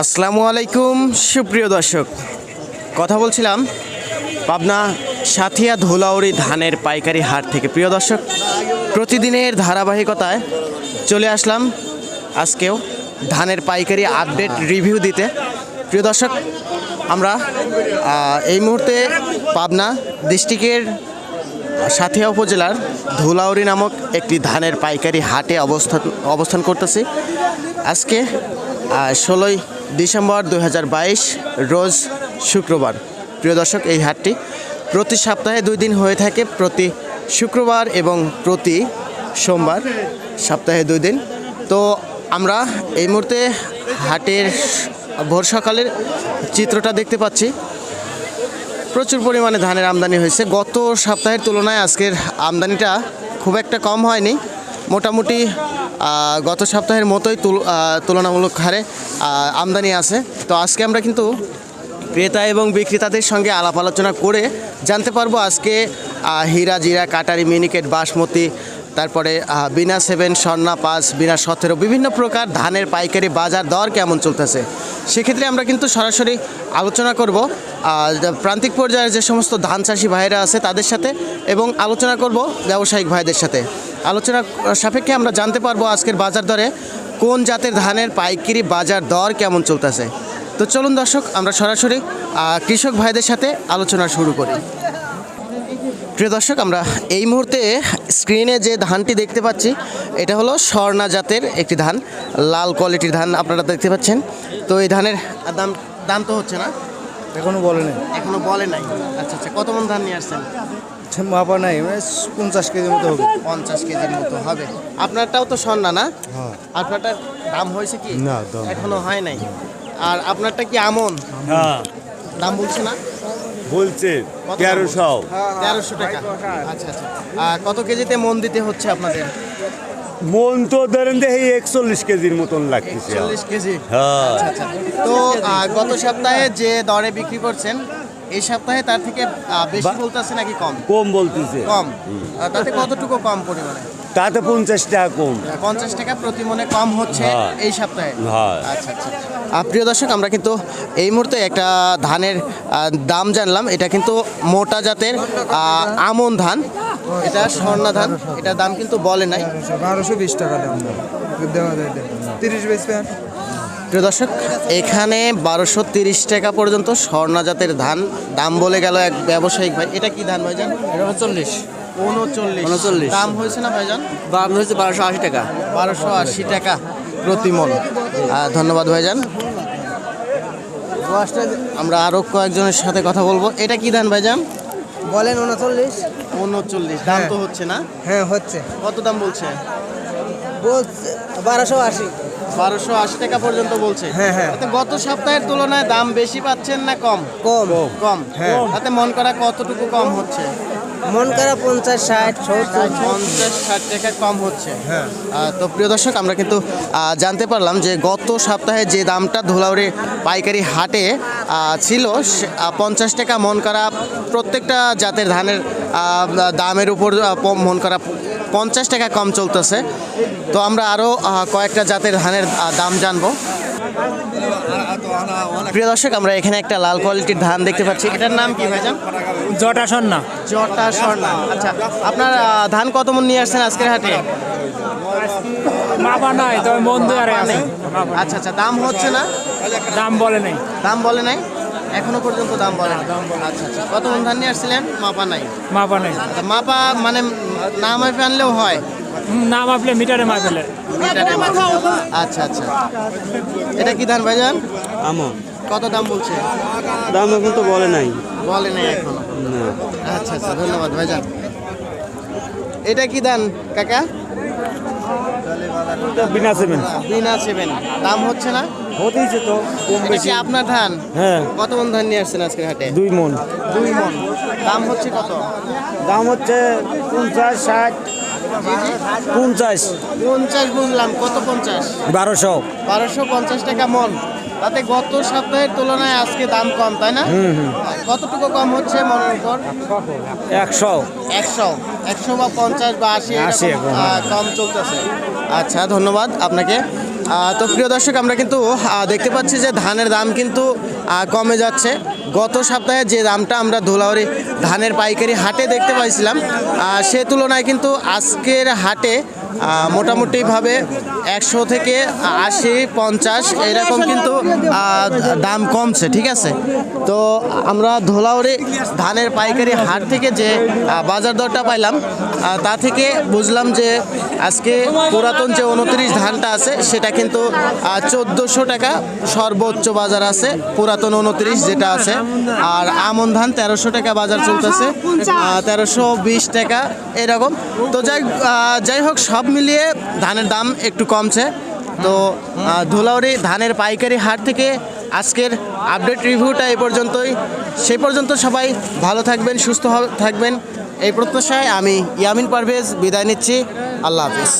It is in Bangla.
আসসালামু আলাইকুম সুপ্রিয় দর্শক, কথা বলছিলাম পাবনা সাথিয়া ধুলাউড়ি ধানের পাইকারি হাট থেকে। প্রিয় দর্শক, প্রতিদিনের ধারাবাহিকতায় চলে আসলাম আজকেও ধানের পাইকারি আপডেট রিভিউ দিতে। প্রিয় দর্শক, আমরা এই মুহূর্তে পাবনা ডিস্ট্রিক্টের সাথিয়া উপজেলার ধুলাউড়ি নামক একটি ধানের পাইকারি হাটে অবস্থান করতেছি। আজকে 16ই ডিসেম্বর 2022 রোজ শুক্রবার। প্রিয় দর্শক, এই হাটটি প্রতি সপ্তাহে 2 দিন হয়ে থাকে, প্রতি শুক্রবার এবং প্রতি সোমবার, সপ্তাহে 2 দিন। তো আমরা এই মুহূর্তে হাটের ভোর সকালের চিত্রটা দেখতে পাচ্ছি। প্রচুর পরিমাণে ধানের আমদানি হয়েছে। গত সপ্তাহের তুলনায় আজকের আমদানিটা খুব একটা কম হয়নি, মোটামুটি গত সপ্তাহের মতোই তুলনামূলক হারে আমদানি আছে। তো আজকে আমরা কিন্তু ক্রেতা এবং বিক্রেতাদের সঙ্গে আলাপ আলোচনা করে জানতে পারবো আজকে হীরা, জিরা, কাটারি, মিনিকেট, বাসমতি, তারপরে বিনা 7, স্বর্ণা 5, বিনা 17 বিভিন্ন প্রকার ধানের পাইকারি বাজার দর কেমন চলতেছে। সেক্ষেত্রে আমরা কিন্তু সরাসরি আলোচনা করব প্রান্তিক পর্যায়ের যে সমস্ত ধান চাষি ভাইরা আছে তাদের সাথে, এবং আলোচনা করব ব্যবসায়িক ভাইদের সাথে। আলোচনা সাপেক্ষে আমরা জানতে পারবো আজকের বাজার দরে কোন জাতের ধানের পাইকারি বাজার দর কেমন চলতেছে। তো চলুন দর্শক, আমরা সরাসরি কৃষক ভাইদের সাথে আলোচনা শুরু করি। প্রিয় দর্শক, আমরা এই মুহূর্তে স্ক্রিনে যে ধানটি দেখতে পাচ্ছি এটা হলো স্বর্ণা জাতের একটি ধান, লাল কোয়ালিটির ধান আপনারা দেখতে পাচ্ছেন। তো এই ধানের দাম তো হচ্ছে না, এখনো বলে নাই। এখনো বলে নাই। আচ্ছা আচ্ছা, কত মন ধান নিয়ে আসছেন? মাপা নাই, 50 কেজির মতো হবে। 50 কেজির মতো হবে। আপনারটাও তো স্বর্ণা না? হ্যাঁ। আপনারটার দাম হয়েছে কি? না, দাম এখনো হয় নাই। আর আপনারটা কি আমন? হ্যাঁ, দাম বলছে না? বলছে কত 1300। 1300 টাকা। আচ্ছা আচ্ছা, কত কেজিতে মন দিতে হচ্ছে আপনাদের? মন তো ধরেন দেখি 41 কেজির মতন লাগতেছে। 40 কেজি। হ্যাঁ। আচ্ছা আচ্ছা। তো গত সপ্তাহে যে দরে বিক্রি করছেন এই সপ্তাহে তার থেকে বেশি বলতেছে নাকি কম? কম বলতেছে। কম। তাতে কতটুকু কম পরিমাণে? তাতে 50 টাকা কম। 50 টাকা প্রতি মনে কম হচ্ছে এই সপ্তাহে। হ্যাঁ। আচ্ছা আচ্ছা। প্রিয় দর্শক, আমরা কিন্তু এই মুহূর্তে একটা ধানের দাম জানলাম। এটা কিন্তু মোটা জাতের আমন ধান, এটা স্বর্ণা ধান। এটার দাম কিন্তু বলে নাই। 1220 টাকা দাম দেওয়া যায়। 30 বেচবেন। প্রিয় দর্শক, এখানে 1230 টাকা পর্যন্ত স্বর্ণা জাতের ধান দাম বলে গেল এক ব্যবসায়িক ভাই। এটা কি ধান ভাইজান? এটা 39। 39 দাম হয়েছে না ভাইজান? দাম হচ্ছে 1280 টাকা। 1280 টাকা প্রতি মন। ধন্যবাদ ভাইজান। আমরা আরো কয়েকজনের সাথে কথা বলবো। এটা কি ধান ভাইজান? বলেন 39। 39 দাম তো হচ্ছে না? হ্যাঁ হচ্ছে। কত দাম বলছে? বলছে 1280। 1280 টাকা পর্যন্ত বলছে। হ্যাঁ, হ্যাঁ। তাতে গত সপ্তাহের তুলনায় দাম বেশি পাচ্ছেন না কম? কম। কম। হ্যাঁ। তাতে মন করা কতটুকু কম হচ্ছে? মন করা 50, 60, 70। 50-60 টাকা কম হচ্ছে। হ্যাঁ। তো প্রিয় দর্শক, আমরা কিন্তু জানতে পারলাম যে গত সপ্তাহে যে দামটা ধুলাউড়ি পাইকারি হাটে ছিল 50 টাকা মন করা, প্রত্যেকটা জাতের ধানের দামের উপর মন করা 50 টাকা কম চলতেছে। তো আমরা আরও কয়েকটা জাতের ধানের দাম জানবো। প্রিয় দর্শক, আমরা এখানে একটা লাল কোয়ালিটির ধান দেখতে পাচ্ছি। এটার নাম কি ভাইজান? জটা স্বর্ণা। জটা স্বর্ণা। আচ্ছা, আপনার ধান কত মন নিয়ে আসছেন আজকের হাটে? মাপা নাই, তবে মন দেওয়ার নেই। আচ্ছা আচ্ছা, দাম হচ্ছে না? দাম বলে নাই। দাম বলে নাই এখনো পর্যন্ত? দাম বলে না। আচ্ছা আচ্ছা, কত মন ধান নিয়ে আসছিলেন? মাপা নাই। মাপা নাই। মাপা মানে না মাপে আনলেও হয়? না মাপলে মিটারে মাপলে। আচ্ছা আচ্ছা, এটা কি ধান ভাইজান? আমন। কত দাম বলছে? দাম এখন তো বলে নাই। বলে নাই এখনো। আচ্ছা আচ্ছা, ধন্যবাদ ভাইজান। এটা কি ধান কাকা? বিনা 7। বিনা 7 দাম হচ্ছে না? হতেইছে তো কম এটা বেশি। কি আপনার ধান? হ্যাঁ, কত মন ধান নিয়ে আসছেন আজকের হাটে? 2 মন। 2 মন। দাম হচ্ছে কত? দাম হচ্ছে 50, 60, 50। 50 বুঝলাম। কত 50? 1200। 1250 টাকা মন। তাতে গত সপ্তাহের তুলনায় আজকে দাম কম, তাই না? কতটুকু কম হচ্ছে মনের উপর? 100। 100 বা 50 বা 80 80 এরকম, কম চলতেছে। আচ্ছা, ধন্যবাদ আপনাকে। তো প্রিয় দর্শক আমরা কিন্তু দেখতে পাচ্ছি যে ধানের দাম কিন্তু কমে যাচ্ছে। গত সপ্তাহে যে দামটা আমরা ধুলাউড়ি ধানের পাইকারি হাটে দেখতে পাইছিলাম সে তুলনায় কিন্তু আজকের হাটে মোটামুটিভাবে 100 থেকে 80-50 এরকম কিন্তু দাম কমছে, ঠিক আছে। তো আমরা ধুলাউড়ি ধানের পাইকারি হাট থেকে যে বাজার দরটা পাইলাম তা থেকে বুঝলাম যে আজকে পুরাতন যে 29 ধানটা আছে সেটা কিন্তু 1400 টাকা সর্বোচ্চ বাজার আছে, পুরাতন 29 যেটা আছে। আর আমন ধান 1300 টাকা বাজার চলতেছে, 1320 টাকা এরকম। তো যাই হোক সব মিলিয়ে ধানের দাম একটু কমছে। তো ধুলাউড়ি ধানের পাইকারি হাট থেকে আজকের আপডেট রিভিউটা এই পর্যন্তই। সেই পর্যন্ত সবাই ভালো থাকবেন, সুস্থ থাকবেন এই প্রত্যাশায় আমি ইয়ামিন পারভেজ বিদায় নিচ্ছি। আল্লাহ হাফিজ।